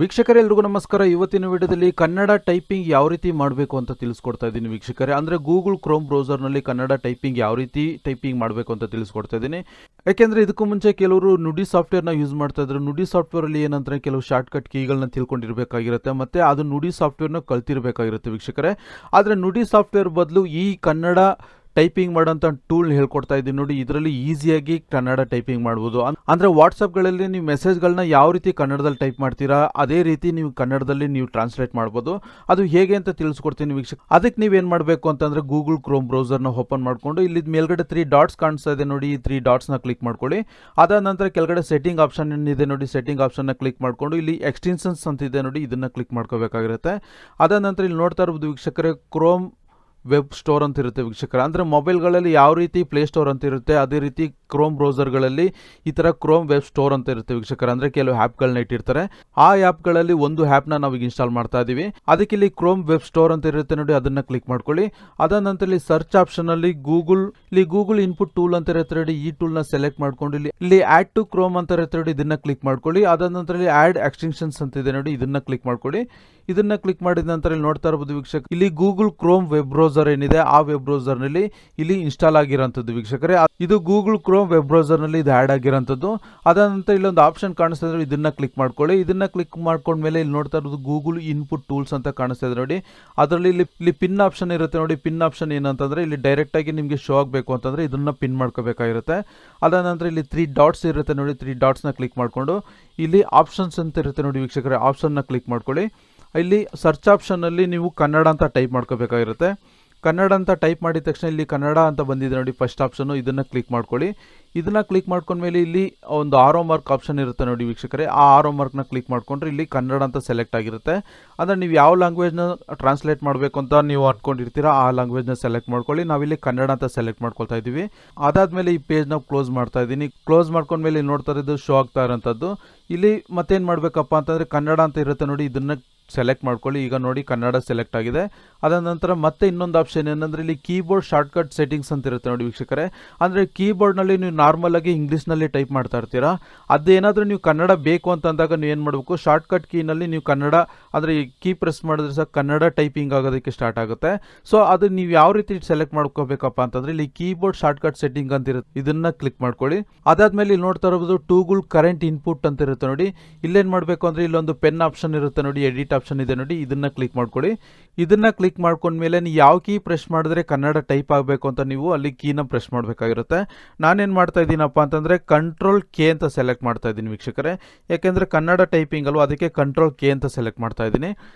ವೀಕ್ಷಕರೆಲ್ಲರಿಗೂ ನಮಸ್ಕಾರ. ಇವತ್ತಿನ ವಿಡಿಯೋದಲ್ಲಿ ಕನ್ನಡ ಟೈಪಿಂಗ್ ಯಾವ ರೀತಿ ಮಾಡಬೇಕು ಅಂತ ತಿಳಿಸ್ಕೊಡ್ತಾ ಇದ್ದೀನಿ ವೀಕ್ಷಕರೇ. ಅಂದರೆ ಗೂಗಲ್ ಕ್ರೋಮ್ ಬ್ರೌಸರ್ನಲ್ಲಿ ಕನ್ನಡ ಟೈಪಿಂಗ್ ಯಾವ ರೀತಿ ಟೈಪಿಂಗ್ ಮಾಡಬೇಕು ಅಂತ ತಿಳಿಸ್ಕೊಡ್ತಾ ಇದ್ದೀನಿ. ಯಾಕೆಂದರೆ ಇದಕ್ಕೂ ಮುಂಚೆ ಕೆಲವರು ನುಡಿ ಸಾಫ್ಟ್ವೇರ್ನ ಯೂಸ್ ಮಾಡ್ತಾ ಇದ್ರು. ನುಡಿ ಸಾಫ್ಟ್ವೇರಲ್ಲಿ ಏನಂದರೆ ಕೆಲವು ಶಾರ್ಟ್ಕಟ್ ಕೀಗಳನ್ನ ತಿಳ್ಕೊಂಡಿರಬೇಕಾಗಿರುತ್ತೆ ಮತ್ತು ಅದು ನುಡಿ ಸಾಫ್ಟ್ವೇರ್ನ ಕಲ್ತಿರಬೇಕಾಗಿರುತ್ತೆ ವೀಕ್ಷಕರೇ. ಆದರೆ ನುಡಿ ಸಾಫ್ಟ್ವೇರ್ ಬದಲು ಈ ಕನ್ನಡ ಟೈಪಿಂಗ್ ಮಾಡೋಂಥ ಟೂಲ್ ಹೇಳ್ಕೊಡ್ತಾ ಇದ್ದೀನಿ ನೋಡಿ. ಇದರಲ್ಲಿ ಈಸಿಯಾಗಿ ಕನ್ನಡ ಟೈಪಿಂಗ್ ಮಾಡ್ಬೋದು. ಅಂದರೆ ವಾಟ್ಸಪ್ಗಳಲ್ಲಿ ನೀವು ಮೆಸೇಜ್ಗಳನ್ನ ಯಾವ ರೀತಿ ಕನ್ನಡದಲ್ಲಿ ಟೈಪ್ ಮಾಡ್ತೀರಾ ಅದೇ ರೀತಿ ನೀವು ಕನ್ನಡದಲ್ಲಿ ನೀವು ಟ್ರಾನ್ಸ್ಲೇಟ್ ಮಾಡ್ಬೋದು. ಅದು ಹೇಗೆ ಅಂತ ತಿಳಿಸ್ಕೊಡ್ತೀನಿ ವೀಕ್ಷಕ. ಅದಕ್ಕೆ ನೀವೇನು ಮಾಡಬೇಕು ಅಂತಂದರೆ ಗೂಗಲ್ ಕ್ರೋಮ್ ಬ್ರೌಸರ್ನ ಓಪನ್ ಮಾಡಿಕೊಂಡು ಇಲ್ಲಿ ಮೇಲ್ಗಡೆ 3 ಡಾಟ್ಸ್ ಕಾಣಿಸ್ತಾ ಇದೆ ನೋಡಿ. ಈ 3 ಡಾಟ್ಸ್ನ ಕ್ಲಿಕ್ ಮಾಡ್ಕೊಳ್ಳಿ. ಅದಾದ ನಂತರ ಕೆಳಗಡೆ ಸೆಟ್ಟಿಂಗ್ ಆಪ್ಷನ್ ಏನಿದೆ ನೋಡಿ, ಸೆಟ್ಟಿಂಗ್ ಆಪ್ಷನ್ನ ಕ್ಲಿಕ್ ಮಾಡಿಕೊಂಡು ಇಲ್ಲಿ ಎಕ್ಸ್ಟೆನ್ಷನ್ಸ್ ಅಂತಿದೆ ನೋಡಿ, ಇದನ್ನು ಕ್ಲಿಕ್ ಮಾಡ್ಕೋಬೇಕಾಗಿರುತ್ತೆ. ಅದಾದ ನಂತರ ಇಲ್ಲಿ ನೋಡ್ತಾ ಇರ್ಬೋದು ವೀಕ್ಷಕರೇ, ಕ್ರೋಮ್ ವೆಬ್ ಸ್ಟೋರ್ ಅಂತ ಇರುತ್ತೆ ವೀಕ್ಷಕರ. ಅಂದರೆ ಮೊಬೈಲ್ಗಳಲ್ಲಿ ಯಾವ ರೀತಿ ಪ್ಲೇ ಸ್ಟೋರ್ ಅಂತ ಇರುತ್ತೆ ಅದೇ ರೀತಿ ಕ್ರೋಮ್ ಬ್ರೌಸರ್ಗಳಲ್ಲಿ ಈ ಥರ ಕ್ರೋಮ್ ವೆಬ್ ಸ್ಟೋರ್ ಅಂತ ಇರುತ್ತೆ ವೀಕ್ಷಕರ. ಅಂದರೆ ಕೆಲವು ಆ್ಯಪ್ಗಳನ್ನ ಇಟ್ಟಿರ್ತಾರೆ. ಆ ಆ್ಯಪ್ಗಳಲ್ಲಿ ಒಂದು ಆ್ಯಪ್ನ ನಾವು ಈಗ ಇನ್ಸ್ಟಾಲ್ ಮಾಡ್ತಾ ಇದ್ದೀವಿ. ಅದಕ್ಕೆ ಇಲ್ಲಿ ಕ್ರೋಮ್ ವೆಬ್ ಸ್ಟೋರ್ ಅಂತ ಇರುತ್ತೆ ನೋಡಿ, ಅದನ್ನು ಕ್ಲಿಕ್ ಮಾಡ್ಕೊಳ್ಳಿ. ಅದಾದ ನಂತರ ಇಲ್ಲಿ ಸರ್ಚ್ ಆಪ್ಷನಲ್ಲಿ ಗೂಗಲ್ ಇನ್ಪುಟ್ ಟೂಲ್ ಅಂತ ಇರುತ್ತೆ ನೋಡಿ, ಈ ಟೂಲ್ನ ಸೆಲೆಕ್ಟ್ ಮಾಡ್ಕೊಂಡು ಇಲ್ಲಿ ಆ್ಯಡ್ ಟು ಕ್ರೋಮ್ ಅಂತ ಇರುತ್ತೆ ನೋಡಿ, ಇದನ್ನು ಕ್ಲಿಕ್ ಮಾಡ್ಕೊಳ್ಳಿ. ಅದಾದ ನಂತರ ಇಲ್ಲಿ ಆ್ಯಡ್ ಎಕ್ಸ್ಟೆನ್ಷನ್ಸ್ ಅಂತ ಇದೆ ನೋಡಿ, ಇದನ್ನು ಕ್ಲಿಕ್ ಮಾಡ್ಕೊಳ್ಳಿ. ಇದನ್ನ ಕ್ಲಿಕ್ ಮಾಡಿದ ನಂತರ ಇಲ್ಲಿ ನೋಡ್ತಾ ಇರಬಹುದು ವೀಕ್ಷಕ, ಇಲ್ಲಿ ಗೂಗಲ್ ಕ್ರೋಮ್ ವೆಬ್ ಬ್ರೌಸರ್ ಏನಿದೆ ಆ ವೆಬ್ ಬ್ರೌಸರ್ ನಲ್ಲಿ ಇಲ್ಲಿ ಇನ್ಸ್ಟಾಲ್ ಆಗಿರೋಂಥದ್ದು ವೀಕ್ಷಕರೇ. ಇದು ಗೂಗಲ್ ಕ್ರೋಮ್ ವೆಬ್ ಬ್ರೌಸರ್ ನಲ್ಲಿ ಇದು ಆ್ಯಡ್ ಆಗಿರೋಂಥದ್ದು. ಅದಾದ ನಂತರ ಇಲ್ಲೊಂದು ಆಪ್ಷನ್ ಕಾಣಿಸ್ತಾ ಇದೆ, ಇದನ್ನ ಕ್ಲಿಕ್ ಮಾಡ್ಕೊಳ್ಳಿ. ಇದನ್ನ ಕ್ಲಿಕ್ ಮಾಡ್ಕೊಂಡ್ಮೇಲೆ ಇಲ್ಲಿ ನೋಡ್ತಾ ಇರೋದು ಗೂಗಲ್ ಇನ್ಪುಟ್ ಟೂಲ್ಸ್ ಅಂತ ಕಾಣಿಸ್ತಾ ಇದೆ ನೋಡಿ. ಅದರಲ್ಲಿ ಇಲ್ಲಿ ಪಿನ್ ಆಪ್ಷನ್ ಇರುತ್ತೆ ನೋಡಿ. ಪಿನ್ ಆಪ್ಷನ್ ಏನಂತಂದ್ರೆ ಇಲ್ಲಿ ಡೈರೆಕ್ಟ್ ಆಗಿ ನಿಮಗೆ ಶೋ ಆಗಬೇಕು ಅಂತಂದ್ರೆ ಇದನ್ನ ಪಿನ್ ಮಾಡ್ಕೋಬೇಕಾಗಿರುತ್ತೆ. ಅದಾದ ನಂತರ ಇಲ್ಲಿ 3 ಡಾಟ್ಸ್ ಇರುತ್ತೆ ನೋಡಿ, 3 ಡಾಟ್ಸ್ನ ಕ್ಲಿಕ್ ಮಾಡಿಕೊಂಡು ಇಲ್ಲಿ ಆಪ್ಷನ್ಸ್ ಅಂತ ಇರುತ್ತೆ ನೋಡಿ ವೀಕ್ಷಕರೇ, ಆಪ್ಷನ್ನ ಕ್ಲಿಕ್ ಮಾಡ್ಕೊಳ್ಳಿ. ಇಲ್ಲಿ ಸರ್ಚ್ ಆಪ್ಷನ್ನಲ್ಲಿ ನೀವು ಕನ್ನಡ ಅಂತ ಟೈಪ್ ಮಾಡ್ಕೋಬೇಕಾಗಿರುತ್ತೆ. ಕನ್ನಡ ಅಂತ ಟೈಪ್ ಮಾಡಿದ ತಕ್ಷಣ ಇಲ್ಲಿ ಕನ್ನಡ ಅಂತ ಬಂದಿದೆ ನೋಡಿ ಫಸ್ಟ್ ಆಪ್ಷನ್ನು, ಇದನ್ನು ಕ್ಲಿಕ್ ಮಾಡ್ಕೊಳ್ಳಿ. ಇದನ್ನು ಕ್ಲಿಕ್ ಮಾಡ್ಕೊಂಡ್ಮೇಲೆ ಇಲ್ಲಿ ಒಂದು ಆರೋ ಮಾರ್ಕ್ ಆಪ್ಷನ್ ಇರುತ್ತೆ ನೋಡಿ ವೀಕ್ಷಕರೇ, ಆ ಆರೋ ಮಾರ್ಕ್ನ ಕ್ಲಿಕ್ ಮಾಡ್ಕೊಂಡ್ರೆ ಇಲ್ಲಿ ಕನ್ನಡ ಅಂತ ಸೆಲೆಕ್ಟ್ ಆಗಿರುತ್ತೆ. ಅಂದರೆ ನೀವು ಯಾವ ಲ್ಯಾಂಗ್ವೇಜ್ನ ಟ್ರಾನ್ಸ್ಲೇಟ್ ಮಾಡಬೇಕು ಅಂತ ನೀವು ಅಂದ್ಕೊಂಡಿರ್ತೀರಾ ಆ ಲ್ಯಾಂಗ್ವೇಜ್ನ ಸೆಲೆಕ್ಟ್ ಮಾಡ್ಕೊಳ್ಳಿ. ನಾವಿಲ್ಲಿ ಕನ್ನಡ ಅಂತ ಸೆಲೆಕ್ಟ್ ಮಾಡ್ಕೊಳ್ತಾ ಇದ್ದೀವಿ. ಅದಾದಮೇಲೆ ಈ ಪೇಜ್ನ ಕ್ಲೋಸ್ ಮಾಡ್ತಾ ಇದ್ದೀನಿ. ಕ್ಲೋಸ್ ಮಾಡ್ಕೊಂಡ್ಮೇಲೆ ಇಲ್ಲಿ ನೋಡ್ತಾ ಇರೋದು ಶೋ ಆಗ್ತಾ ಇರೋಂಥದ್ದು. ಇಲ್ಲಿ ಮತ್ತೇನು ಮಾಡಬೇಕಪ್ಪ ಅಂತಂದರೆ ಕನ್ನಡ ಅಂತ ಇರುತ್ತೆ ನೋಡಿ, ಇದನ್ನು ಸೆಲೆಕ್ಟ್ ಮಾಡ್ಕೊಳ್ಳಿ. ಈಗ ನೋಡಿ ಕನ್ನಡ ಸೆಲೆಕ್ಟ್ ಆಗಿದೆ. ಅದಾದ ನಂತರ ಮತ್ತೆ ಇನ್ನೊಂದು ಆಪ್ಷನ್ ಏನಂದರೆ ಇಲ್ಲಿ ಕೀಬೋರ್ಡ್ ಶಾರ್ಟ್ಕಟ್ ಸೆಟ್ಟಿಂಗ್ಸ್ ಅಂತ ಇರುತ್ತೆ ನೋಡಿ ವೀಕ್ಷಕರೇ. ಅಂದರೆ ಕೀಬೋರ್ಡ್ನಲ್ಲಿ ನೀವು ನಾರ್ಮಲ್ ಆಗಿ ಇಂಗ್ಲೀಷ್ನಲ್ಲಿ ಟೈಪ್ ಮಾಡ್ತಾ ಇರ್ತೀರಾ, ಅದೇನಾದರೂ ನೀವು ಕನ್ನಡ ಬೇಕು ಅಂತಂದಾಗ ನೀವು ಏನು ಮಾಡಬೇಕು, ಶಾರ್ಟ್ಕಟ್ ಕೀನಲ್ಲಿ ನೀವು ಕನ್ನಡ ಅಂದರೆ ಕೀ ಪ್ರೆಸ್ ಮಾಡಿದ್ರೆ ಸಹ ಕನ್ನಡ ಟೈಪಿಂಗ್ ಆಗೋದಕ್ಕೆ ಸ್ಟಾರ್ಟ್ ಆಗುತ್ತೆ. ಸೊ ಅದು ನೀವು ಯಾವ ರೀತಿ ಸೆಲೆಕ್ಟ್ ಮಾಡ್ಕೋಬೇಕಪ್ಪ ಅಂತಂದರೆ ಇಲ್ಲಿ ಕೀಬೋರ್ಡ್ ಶಾರ್ಟ್ಕಟ್ ಸೆಟ್ಟಿಂಗ್ ಅಂತ ಇರುತ್ತೆ, ಇದನ್ನು ಕ್ಲಿಕ್ ಮಾಡ್ಕೊಳ್ಳಿ. ಅದಾದಮೇಲೆ ಇಲ್ಲಿ ನೋಡ್ತಾ ಇರೋದು ಟೂಗಲ್ ಕರೆಂಟ್ ಇನ್ಪುಟ್ ಅಂತ ಇರುತ್ತೆ ನೋಡಿ. ಇಲ್ಲೇನು ಮಾಡಬೇಕು ಅಂದರೆ ಇಲ್ಲೊಂದು ಪೆನ್ ಆಪ್ಷನ್ ಇರುತ್ತೆ ನೋಡಿ, ಎಡಿಟ್ ಆಪ್ಷನ್ ಇದೆ ನೋಡಿ, ಇದನ್ನ ಕ್ಲಿಕ್ ಮಾಡ್ಕೊಳ್ಳಿ. ಇದನ್ನ ಕ್ಲಿಕ್ ಮಾಡ್ಕೊಂಡ್ಮೇಲೆ ನೀವು ಯಾವ ಕೀ ಪ್ರೆಸ್ ಮಾಡಿದ್ರೆ ಕನ್ನಡ ಟೈಪ್ ಆಗಬೇಕು ಅಂತ ನೀವು ಅಲ್ಲಿ ಕೀನ ಪ್ರೆಸ್ ಮಾಡಬೇಕಾಗಿರುತ್ತೆ. ನಾನೇನು ಮಾಡ್ತಾ ಇದ್ದೀನಪ್ಪ ಅಂತಂದರೆ ಕಂಟ್ರೋಲ್ ಕೆ ಅಂತ ಸೆಲೆಕ್ಟ್ ಮಾಡ್ತಾ ಇದ್ದೀನಿ ವೀಕ್ಷಕರೇ. ಯಾಕೆಂದರೆ ಕನ್ನಡ ಟೈಪಿಂಗ್ ಅಲ್ವಾ, ಅದಕ್ಕೆ ಕಂಟ್ರೋಲ್ ಕೆ ಅಂತ ಸೆಲೆಕ್ಟ್ ಮಾಡ್ತಾ ಇದ್ದೀನಿ.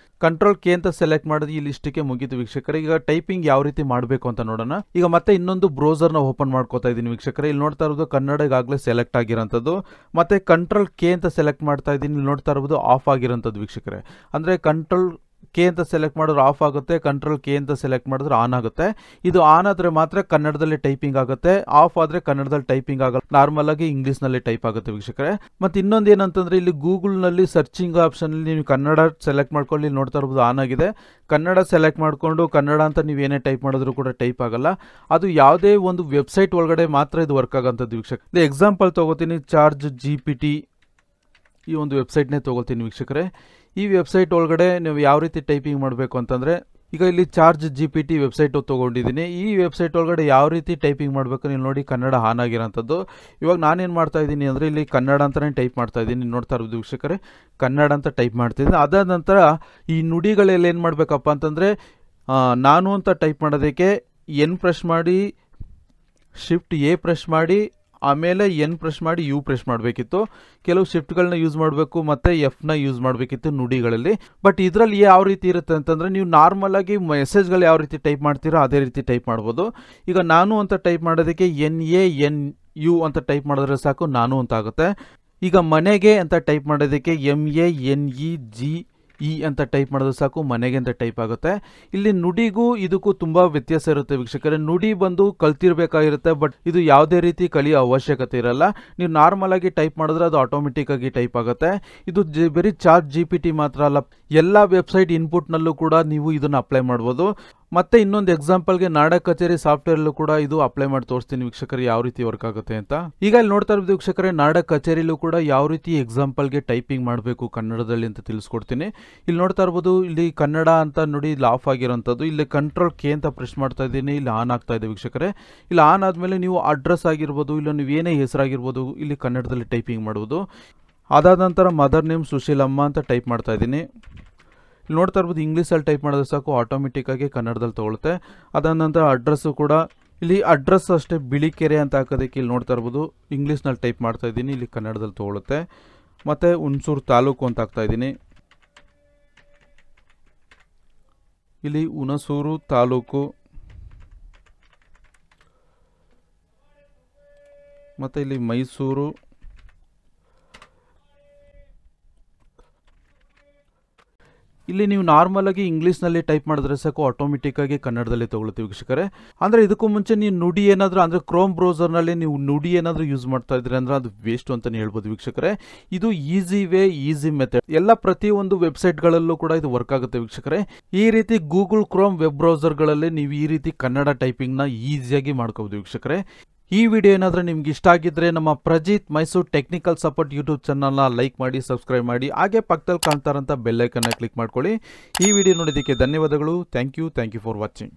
ಕಂಟ್ರೋಲ್ ಕೆ ಅಂತ ಸೆಲೆಕ್ಟ್ ಮಾಡಿದ್ರೆ ಇಲ್ಲಿ ಇಷ್ಟಕ್ಕೆ ಮುಗೀತು ವೀಕ್ಷಕರೇ. ಈಗ ಟೈಪಿಂಗ್ ಯಾವ ರೀತಿ ಮಾಡಬೇಕು ಅಂತ ನೋಡೋಣ. ಈಗ ಮತ್ತೆ ಇನ್ನೊಂದು ಬ್ರೌಸರ್ನ ಓಪನ್ ಮಾಡ್ಕೋತಾ ಇದ್ದೀನಿ ವೀಕ್ಷಕರೇ. ಇಲ್ಲಿ ನೋಡ್ತಾ ಇರೋದು ಕನ್ನಡ ಈಗಾಗಲೇ ಸೆಲೆಕ್ಟ್ ಆಗಿರೋಂಥದ್ದು. ಮತ್ತೆ ಕಂಟ್ರೋಲ್ ಕೆ ಅಂತ ಸೆಲೆಕ್ಟ್ ಮಾಡ್ತಾ ಇದ್ದೀನಿ. ಇಲ್ಲಿ ನೋಡ್ತಾ ಇರೋದು ಆಫ್ ಆಗಿರೋಂಥದ್ದು ವೀಕ್ಷಕರೇ. ಅಂದರೆ ಕಂಟ್ರೋಲ್ ಕೆ ಅಂತ ಸೆಲೆಕ್ಟ್ ಮಾಡಿದ್ರೆ ಆಫ್ ಆಗುತ್ತೆ, ಕಂಟ್ರೋಲ್ ಕೆ ಅಂತ ಸೆಲೆಕ್ಟ್ ಮಾಡಿದ್ರೆ ಆನ್ ಆಗುತ್ತೆ. ಇದು ಆನ್ ಆದರೆ ಮಾತ್ರ ಕನ್ನಡದಲ್ಲಿ ಟೈಪಿಂಗ್ ಆಗುತ್ತೆ, ಆಫ್ ಆದರೆ ಕನ್ನಡದಲ್ಲಿ ಟೈಪಿಂಗ್ ಆಗಲ್ಲ, ನಾರ್ಮಲ್ ಆಗಿ ಇಂಗ್ಲೀಷ್ನಲ್ಲಿ ಟೈಪ್ ಆಗುತ್ತೆ ವೀಕ್ಷಕರೇ. ಮತ್ತು ಇನ್ನೊಂದು ಏನಂತಂದರೆ ಇಲ್ಲಿ ಗೂಗಲ್ನಲ್ಲಿ ಸರ್ಚಿಂಗ್ ಆಪ್ಷನಲ್ಲಿ ನೀವು ಕನ್ನಡ ಸೆಲೆಕ್ಟ್ ಮಾಡ್ಕೊಳ್ಳಿ. ನೋಡ್ತಾ ಇರ್ಬೋದು ಆನ್ ಆಗಿದೆ. ಕನ್ನಡ ಸೆಲೆಕ್ಟ್ ಮಾಡಿಕೊಂಡು ಕನ್ನಡ ಅಂತ ನೀವು ಏನೇ ಟೈಪ್ ಮಾಡಿದ್ರು ಕೂಡ ಟೈಪ್ ಆಗಲ್ಲ. ಅದು ಯಾವುದೇ ಒಂದು ವೆಬ್ಸೈಟ್ ಒಳಗಡೆ ಮಾತ್ರ ಇದು ವರ್ಕ್ ಆಗೋಂಥದ್ದು ವೀಕ್ಷಕ. ಇದು ಎಕ್ಸಾಂಪಲ್ ತೊಗೋತೀನಿ, ಚಾರ್ಜ್ GPT ಈ ಒಂದು ವೆಬ್ಸೈಟ್ನೇ ತೊಗೊಳ್ತೀನಿ ವೀಕ್ಷಕರೇ. ಈ ವೆಬ್ಸೈಟ್ ಒಳಗಡೆ ನೀವು ಯಾವ ರೀತಿ ಟೈಪಿಂಗ್ ಮಾಡಬೇಕು ಅಂತಂದರೆ, ಈಗ ಇಲ್ಲಿ ಚಾರ್ಜ್ GPT ವೆಬ್ಸೈಟು ತೊಗೊಂಡಿದ್ದೀನಿ. ಈ ವೆಬ್ಸೈಟ್ ಒಳಗಡೆ ಯಾವ ರೀತಿ ಟೈಪಿಂಗ್ ಮಾಡಬೇಕು ನೀವು ನೋಡಿ, ಕನ್ನಡ ಆನ್ ಆಗಿರೋಂಥದ್ದು. ಇವಾಗ ನಾನೇನು ಮಾಡ್ತಾ ಇದ್ದೀನಿ ಅಂದರೆ ಇಲ್ಲಿ ಕನ್ನಡ ಅಂತಲೇ ಟೈಪ್ ಮಾಡ್ತಾ ಇದ್ದೀನಿ. ನೋಡ್ತಾ ಇರೋದು ವೀಕ್ಷಕರೇ, ಕನ್ನಡ ಅಂತ ಟೈಪ್ ಮಾಡ್ತಿದ್ದೀನಿ. ಅದಾದ ನಂತರ ಈ ನುಡಿಗಳಲ್ಲಿ ಏನು ಮಾಡಬೇಕಪ್ಪ ಅಂತಂದರೆ, ನಾನು ಅಂತ ಟೈಪ್ ಮಾಡೋದಕ್ಕೆ ಎನ್ ಪ್ರೆಸ್ ಮಾಡಿ, ಶಿಫ್ಟ್ ಎ ಪ್ರೆಸ್ ಮಾಡಿ, ಆಮೇಲೆ ಎನ್ ಪ್ರೆಸ್ ಮಾಡಿ ಯು ಪ್ರೆಸ್ ಮಾಡಬೇಕಿತ್ತು. ಕೆಲವು ಶಿಫ್ಟ್ಗಳನ್ನ ಯೂಸ್ ಮಾಡಬೇಕು ಮತ್ತು ಎಫ್ನ ಯೂಸ್ ಮಾಡಬೇಕಿತ್ತು ನುಡಿಗಳಲ್ಲಿ. ಬಟ್ ಇದರಲ್ಲಿ ಯಾವ ರೀತಿ ಇರುತ್ತೆ ಅಂತಂದರೆ, ನೀವು ನಾರ್ಮಲ್ ಆಗಿ ಮೆಸೇಜ್ಗಳು ಯಾವ ರೀತಿ ಟೈಪ್ ಮಾಡ್ತೀರೋ ಅದೇ ರೀತಿ ಟೈಪ್ ಮಾಡ್ಬೋದು. ಈಗ ನಾನು ಅಂತ ಟೈಪ್ ಮಾಡೋದಕ್ಕೆ NANU ಅಂತ ಟೈಪ್ ಮಾಡಿದ್ರೆ ಸಾಕು, ನಾನು ಅಂತ ಆಗುತ್ತೆ. ಈಗ ಮನೆಗೆ ಅಂತ ಟೈಪ್ ಮಾಡೋದಕ್ಕೆ MANEGE ಅಂತ ಟೈಪ್ ಮಾಡೋದು ಸಾಕು, ಮನೆಗೆ ಅಂತ ಟೈಪ್ ಆಗುತ್ತೆ. ಇಲ್ಲಿ ನುಡಿಗೂ ಇದಕ್ಕೂ ತುಂಬ ವ್ಯತ್ಯಾಸ ಇರುತ್ತೆ ವೀಕ್ಷಕರೇ. ನುಡಿ ಬಂದು ಕಲ್ತಿರ್ಬೇಕಾಗಿರುತ್ತೆ, ಬಟ್ ಇದು ಯಾವುದೇ ರೀತಿ ಕಲಿಯೋ ಅವಶ್ಯಕತೆ ಇರಲ್ಲ. ನೀವು ನಾರ್ಮಲ್ ಆಗಿ ಟೈಪ್ ಮಾಡಿದ್ರೆ ಅದು ಆಟೋಮೆಟಿಕ್ ಆಗಿ ಟೈಪ್ ಆಗುತ್ತೆ. ಇದು ಬರೀ ಚಾರ್ಜ್ GPT ಮಾತ್ರ ಅಲ್ಲ, ಎಲ್ಲ ವೆಬ್ಸೈಟ್ ಇನ್ಪುಟ್ನಲ್ಲೂ ಕೂಡ ನೀವು ಇದನ್ನು ಅಪ್ಲೈ ಮಾಡ್ಬೋದು. ಮತ್ತೆ ಇನ್ನೊಂದು ಎಕ್ಸಾಂಪಲ್ಗೆ ನಾಡ ಕಚೇರಿ ಸಾಫ್ಟ್ವೇರಲ್ಲೂ ಕೂಡ ಇದು ಅಪ್ಲೈ ಮಾಡಿ ತೋರಿಸ್ತೀನಿ ವೀಕ್ಷಕರು ಯಾವ ರೀತಿ ವರ್ಕ್ ಆಗುತ್ತೆ ಅಂತ. ಈಗ ಇಲ್ಲಿ ನೋಡ್ತಾ ಇರ್ಬೋದು ವೀಕ್ಷಕರೇ, ನಾಡ ಕಚೇರಿಲೂ ಕೂಡ ಯಾವ ರೀತಿ ಎಕ್ಸಾಂಪಲ್ಗೆ ಟೈಪಿಂಗ್ ಮಾಡಬೇಕು ಕನ್ನಡದಲ್ಲಿ ಅಂತ ತಿಳಿಸ್ಕೊಡ್ತೀನಿ. ಇಲ್ಲಿ ನೋಡ್ತಾ ಇರ್ಬೋದು, ಇಲ್ಲಿ ಕನ್ನಡ ಅಂತ ನೋಡಿ ಇಲ್ಲಿ ಆಫ್ ಆಗಿರೋಂಥದ್ದು. ಇಲ್ಲಿ ಕಂಟ್ರೋಲ್ ಕೆ ಅಂತ ಪ್ರೆಸ್ ಮಾಡ್ತಾ ಇದ್ದೀನಿ, ಇಲ್ಲಿ ಆನ್ ಆಗ್ತಾ ಇದೆ ವೀಕ್ಷಕರೇ. ಇಲ್ಲಿ ಆನ್ ಆದಮೇಲೆ ನೀವು ಅಡ್ರೆಸ್ ಆಗಿರ್ಬೋದು, ಇಲ್ಲ ನೀವು ಏನೇ ಹೆಸರಾಗಿರ್ಬೋದು ಇಲ್ಲಿ ಕನ್ನಡದಲ್ಲಿ ಟೈಪಿಂಗ್ ಮಾಡುವುದು. ಅದಾದ ನಂತರ ಮದರ್ ನೇಮ್ ಸುಶೀಲಮ್ಮ ಅಂತ ಟೈಪ್ ಮಾಡ್ತಾ ಇದ್ದೀನಿ. ಇಲ್ಲಿ ನೋಡ್ತಾ ಇರ್ಬೋದು, ಇಂಗ್ಲೀಷಲ್ಲಿ ಟೈಪ್ ಮಾಡಿದ್ರೆ ಸಾಕು ಆಟೋಮೆಟಿಕ್ಕಾಗಿ ಕನ್ನಡದಲ್ಲಿ ತೊಗೊಳುತ್ತೆ. ಅದಾದ ನಂತರ ಅಡ್ರೆಸ್ಸು ಕೂಡ ಇಲ್ಲಿ ಅಡ್ರೆಸ್ ಅಷ್ಟೇ ಬಿಳಿಕೆರೆ ಅಂತ ಹಾಕೋದಕ್ಕೆ ಇಲ್ಲಿ ನೋಡ್ತಾ ಇರ್ಬೋದು ಇಂಗ್ಲೀಷ್ನಲ್ಲಿ ಟೈಪ್ ಮಾಡ್ತಾ ಇದ್ದೀನಿ, ಇಲ್ಲಿ ಕನ್ನಡದಲ್ಲಿ ತೊಗೊಳುತ್ತೆ. ಮತ್ತು ಹುಣಸೂರು ತಾಲೂಕು ಅಂತ ಹಾಕ್ತಾ ಇದ್ದೀನಿ, ಇಲ್ಲಿ ಹುಣಸೂರು ತಾಲೂಕು. ಮತ್ತು ಇಲ್ಲಿ ಮೈಸೂರು. ಇಲ್ಲಿ ನೀವು ನಾರ್ಮಲ್ ಆಗಿ ಇಂಗ್ಲೀಷ್ನಲ್ಲಿ ಟೈಪ್ ಮಾಡಿದ್ರೆ ಸಾಕು ಆಟೋಮೆಟಿಕ್ಕಾಗಿ ಕನ್ನಡದಲ್ಲಿ ತೊಗೊಳುತ್ತೆ ವೀಕ್ಷಕರೇ. ಅಂದರೆ ಇದಕ್ಕೂ ಮುಂಚೆ ನೀವು ನುಡಿ ಏನಾದರೂ ಅಂದರೆ ಕ್ರೋಮ್ ಬ್ರೌಸರ್ನಲ್ಲಿ ನೀವು ನುಡಿ ಏನಾದರೂ ಯೂಸ್ ಮಾಡ್ತಾ ಇದ್ರಿ ಅಂದರೆ ಅದು ವೇಸ್ಟ್ ಅಂತಲೇ ಹೇಳ್ಬೋದು ವೀಕ್ಷಕರೇ. ಇದು ಈಸಿ ವೇ, ಈಸಿ ಮೆಥಡ್. ಎಲ್ಲ ಪ್ರತಿಯೊಂದು ವೆಬ್ಸೈಟ್ಗಳಲ್ಲೂ ಕೂಡ ಇದು ವರ್ಕ್ ಆಗುತ್ತೆ ವೀಕ್ಷಕರೇ. ಈ ರೀತಿ ಗೂಗಲ್ ಕ್ರೋಮ್ ವೆಬ್ ಬ್ರೌಸರ್ಗಳಲ್ಲಿ ನೀವು ಈ ರೀತಿ ಕನ್ನಡ ಟೈಪಿಂಗ್ನ ಈಸಿಯಾಗಿ ಮಾಡ್ಕೋಬೋದು ವೀಕ್ಷಕರೇ. ಈ ವಿಡಿಯೋ ಏನಾದರೂ ನಿಮ್ಗೆ ಇಷ್ಟ ಆಗಿದ್ದರೆ ನಮ್ಮ Prajit Mysuru technical support YouTube ಚಾನಲ್ನ ಲೈಕ್ ಮಾಡಿ, ಸಬ್ಸ್ಕ್ರೈಬ್ ಮಾಡಿ, ಹಾಗೆ ಪಕ್ಕದಲ್ಲಿ ಕಾಣ್ತಾರಂಥ ಬೆಲ್ ಐಕನ್ನ ಕ್ಲಿಕ್ ಮಾಡ್ಕೊಳ್ಳಿ. ಈ ವಿಡಿಯೋ ನೋಡಿದ್ದಕ್ಕೆ ಧನ್ಯವಾದಗಳು. Thank you for watching.